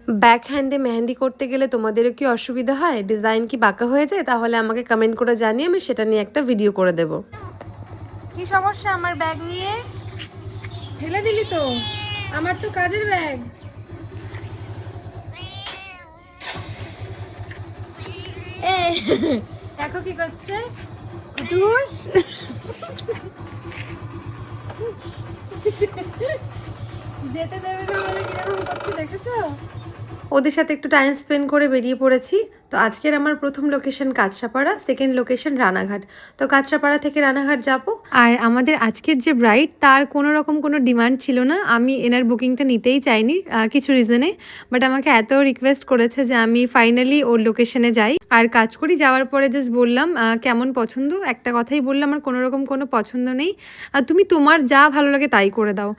Back হ্যান্ডে mehndi করতে গেলে তোমাদেরও কি অসুবিধা হয়, ডিজাইন কি বাঁকা হয়ে যায়? তাহলে আমাকে কমেন্ট করে জানিয়ে আমি সেটা নিয়ে একটা ভিডিও করে দেব। কি সমস্যা আমার ব্যাগ নিয়ে? ফেলে দিলি তো, আমার তো কাজের ব্যাগ। এ দেখো কি করছে কুটুস। যেতে দেবে না বলে কিরকম করছে দেখেছো? ওদের সাথে একটু টাইম স্পেন্ড করে বেরিয়ে পড়েছি। তো আজকের আমার প্রথম location Kanchrapara, second location Ranaghat. তো কাঁচরাপাড়া থেকে রানাঘাট যাব। আর আমাদের আজকের যে ব্রাইড, তার কোনো রকম কোনো ডিমান্ড ছিল না, আমি এনার বুকিংটা নিতেই চাইনি কিছু রিজনে। বাট আমাকে এত রিকোয়েস্ট করেছে যে আমি ফাইনালি ওর লোকেশনে যাই আর কাজ করি। যাওয়ার পরে জাস্ট বললাম কেমন পছন্দ, একটা কথাই বললাম, আমার কোনো রকম কোনো পছন্দ নেই, তুমি তোমার যা ভালো লাগে তাই করে দাও।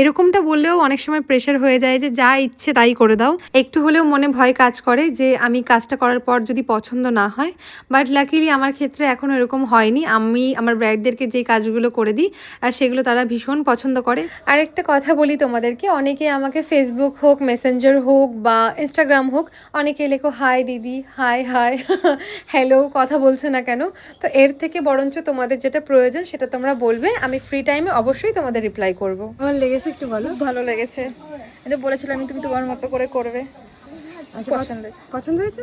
এরকমটা বললেও অনেক সময় প্রেশার হয়ে যায় যে যা ইচ্ছে তাই করে দাও। একটু হলেও মনে ভয় কাজ করে যে আমি কাজটা করার পর যদি পছন্দ না হয়। বাট লাকিলি আমার ক্ষেত্রে এখনও এরকম হয়নি। আমি আমার ব্রাইডদেরকে যে কাজগুলো করে দিই আর সেগুলো তারা ভীষণ পছন্দ করে। আর একটা কথা বলি তোমাদেরকে, অনেকে আমাকে ফেসবুক হোক, মেসেঞ্জার হোক বা ইনস্টাগ্রাম হোক, অনেকে লেখো হাই দিদি, হাই হাই হ্যালো, কথা বলছে না কেন? তো এর থেকে বরঞ্চ তোমাদের যেটা প্রয়োজন সেটা তোমরা বলবে, আমি ফ্রি টাইমে অবশ্যই তোমাদের রিপ্লাই করবো। আমার লেগেছে একটু বলো। ভালো লেগেছে, এটা বলেছিলাম তুমি তোমার মতো করে করবে। পছন্দ হয়েছে।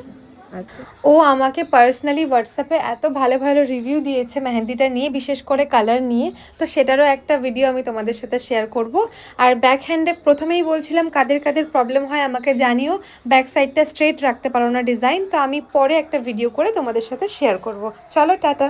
আচ্ছা, ও আমাকে পার্সোনালি হোয়াটসঅ্যাপে এত ভালো ভালো রিভিউ দিয়েছে মেহেন্দিটা নিয়ে, বিশেষ করে কালার নিয়ে। তো সেটারও একটা ভিডিও আমি তোমাদের সাথে শেয়ার করব। আর ব্যাক হ্যান্ডে প্রথমেই বলছিলাম কাদের কাদের প্রবলেম হয় আমাকে জানিও, ব্যাক সাইডটা স্ট্রেট রাখতে পারো না ডিজাইন। তো আমি পরে একটা ভিডিও করে তোমাদের সাথে শেয়ার করব। চলো টাটা।